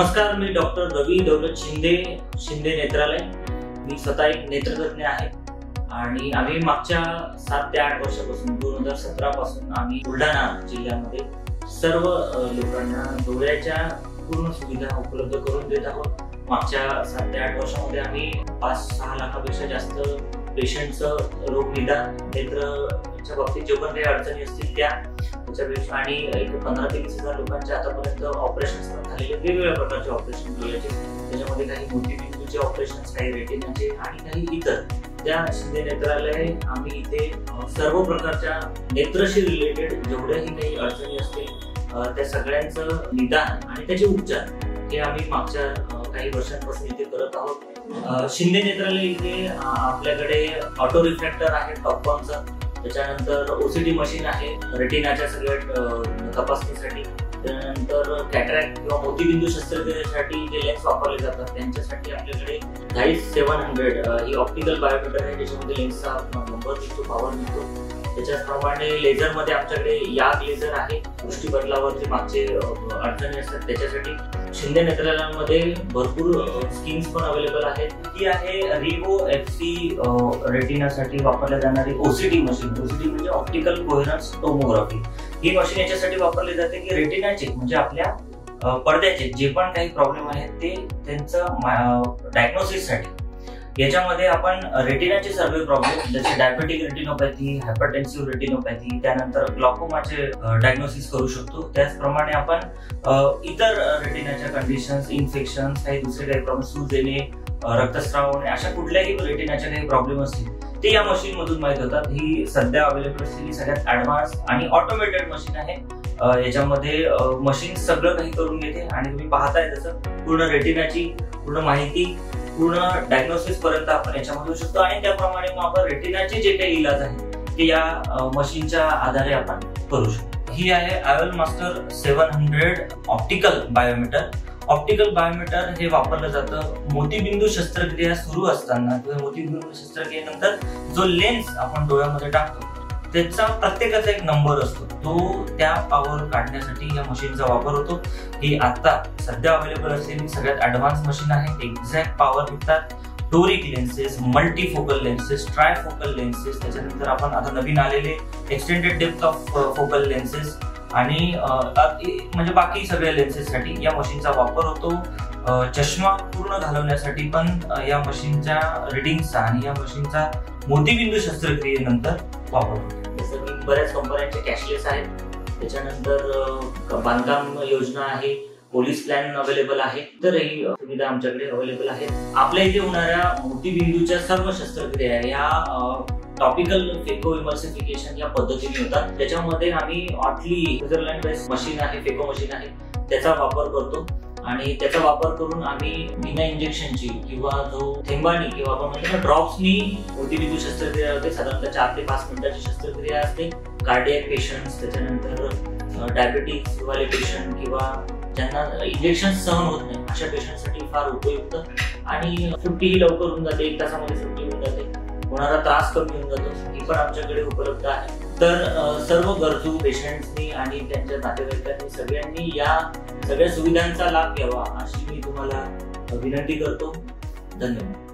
नमस्कार, मी डॉक्टर रवी दौलत शिंदे नेत्रालय। मी स्वतः एक नेत्रतज्ञ आहे आणि आम्ही मागच्या 7 ते 8 वर्षापासून 2017 पासून आम्ही बुलढाणा जिल्ह्यामध्ये सर्व लोकांना डोळ्याच्या पूर्ण सुविधा उपलब्ध करून देत आहोत। मागच्या 7 ते 8 वर्षामध्ये आम्ही 5-6 लाखापेक्षा जास्त पेशंटचं रोग निदान नेत्रच्या बाबतीत जे पण काही अडचणी असतील त्याच्यापेक्षा आणि एक 15 ते 20 हजार लोकांच्या आतापर्यंत ऑपरेशन्स झालेले वेगवेगळ्या प्रकारचे ऑपरेशन डोळ्याचे, त्याच्यामध्ये काही मोतीबिंदूचे ऑपरेशन्स, काही रेटिनाचे आणि काही इतर। त्या शिंदे नेत्रालय आम्ही इथे सर्व प्रकारच्या नेत्रशी रिलेटेड जेवढ्याही काही अडचणी असतील त्या सगळ्यांचं निदान आणि त्याचे उपचार हे आम्ही मागच्या काही वर्षांपासून इथे करत आहोत। शिंदे नेत्रालय इथे आपल्याकडे ऑटो रिफ्रॅक्टर आहे टॉपकॉनचं, त्याच्यानंतर ओसीडी मशीन आहे रेटिनाच्या सगळ्या तपासणीसाठी, त्यानंतर कॅटरॅक्ट किंवा मोतीबिंदू शस्त्रक्रियेसाठी जे लेन्स वापरले जातात त्यांच्यासाठी आपल्याकडे झाईस 700 ही ऑप्टिकल बायोमीटर आहे, ज्याच्यामध्ये लेन्सचा नंबर निघतो, पॉवर निघतो। त्याच्याप्रमाणे लेझरमध्ये आमच्याकडे याग लेझर आहे, दृष्टी बदलावरचे मागचे अडचणी असतात त्याच्यासाठी। शिंदे नेत्रालयामध्ये भरपूर स्कीम्स पण अवेलेबल आहेत। ही आहे रिवो FC रेटिनासाठी वापरल्या जाणारी ओसीडी मशीन। ओसीडी म्हणजे ऑप्टिकल कोहेरन्स टोमोग्राफी। ही मशीन याच्यासाठी वापरली जाते की रेटिनाचे म्हणजे आपल्या पडद्याचे जे पण काही प्रॉब्लेम आहेत ते त्यांचं डायग्नोसिससाठी याच्यामध्ये आपण रेटिनाचे सर्व प्रॉब्लेम जसे डायबेटिक रेटिनोपॅथी, हायपरटेन्सिव्ह रेटिनोपॅथी, त्यानंतर ग्लॉकोमाचे डायग्नोसिस करू शकतो। त्याचप्रमाणे आपण इतर रेटिनाच्या कंडिशन्स, इन्फेक्शन्स, काही दुसरे काही प्रॉब्लेम, सूज येणे, रक्तस्राव होणे, अशा कुठल्याही रेटिनाच्या काही प्रॉब्लेम असतील ते या मशीन मधून माहित होतात। ही सध्या अवेलेबल असलेली सगळ्यात ऍडव्हान्स आणि ऑटोमेटेड मशीन आहे। याच्यामध्ये मशीन सगळं काही करून घेते आणि तुम्ही पाहताय तसं पूर्ण रेटिनाची पूर्ण माहिती, पूर्ण डायग्नोसिस पर्यंत आपण याच्यामध्ये होऊ शकतो आणि त्याप्रमाणे मग आपण रेटिनाचे जे काही इलाज आहे ते या मशीनच्या आधारे आपण करू शकतो। ही आहे आयल मास्टर 700 ऑप्टिकल बायोमीटर। ऑप्टिकल बायोमीटर हे वापरलं जातं मोतीबिंदू शस्त्रक्रिया सुरू असताना किंवा मोतीबिंदू शस्त्रक्रियेनंतर जो लेन्स आपण डोळ्यामध्ये टाकतो त्याचा प्रत्येकाचा एक नंबर असतो, तो त्या पॉवर काढण्यासाठी या मशीनचा वापर होतो। ही आता सध्या अवेलेबल असलेली सगळ्यात ऍडव्हान्स मशीन आहे। एक्झॅक्ट पॉवर निघतात, toric lenses, multifocal lenses, trifocal lenses, त्याच्यानंतर आपण आता नवीन आलेले extended depth of focal lenses आणि म्हणजे बाकी सगळ्या लेन्सेससाठी या मशीनचा वापर होतो। चष्मा पूर्ण घालवण्यासाठी पण या मशीनच्या रिडिंगचा आणि या मशीनचा मोतीबिंदू शस्त्रक्रियेनंतर वापर होतो। जसं की बऱ्याच कंपन्यांचे कॅशलेस आहेत, त्याच्यानंतर बांधकाम योजना आहे, पोलीस प्लॅन अवेलेबल आहे, इतरही सुविधा आमच्याकडे अवेलेबल आहेत। आपल्या इथे होणाऱ्या मोतीबिंदूच्या सर्व शस्त्रक्रिया या टॉपिकल फेको इमर्सिफिकेशन या पद्धतीने होतात। त्याच्यामध्ये आम्ही ऑटली स्वित्झर्लंड बेस्ड मशीन आहे, फेको मशीन आहे, त्याचा वापर करतो आणि त्याचा वापर करून आम्ही बिना इंजेक्शनची किंवा जो थेंबानी किंवा आपण म्हणतो ना ड्रॉप्सनी मोतीबिंदू शस्त्रक्रिया होते। साधारणतः 4 ते 5 मिनिटाची शस्त्रक्रिया असते। कार्डियक पेशंट्स, त्याच्यानंतर डायबेटिक्स वाले पेशंट किंवा ज्यांना इंजेक्शन सहन होत नाही अशा पेशंटसाठी फार उपयुक्त आणि सुट्टीही लवकर होऊन जाते, 1 तासामध्ये सुट्टी होऊन जाते, होणारा त्रास कमी होऊन जातो। ही पण आमच्याकडे उपलब्ध आहे। तर सर्व गरजू पेशंट्सनी आणि त्यांच्या नातेवाईकांनी सगळ्यांनी या सगळ्या सुविधांचा लाभ घ्यावा अशी मी तुम्हाला विनंती करतो। धन्यवाद।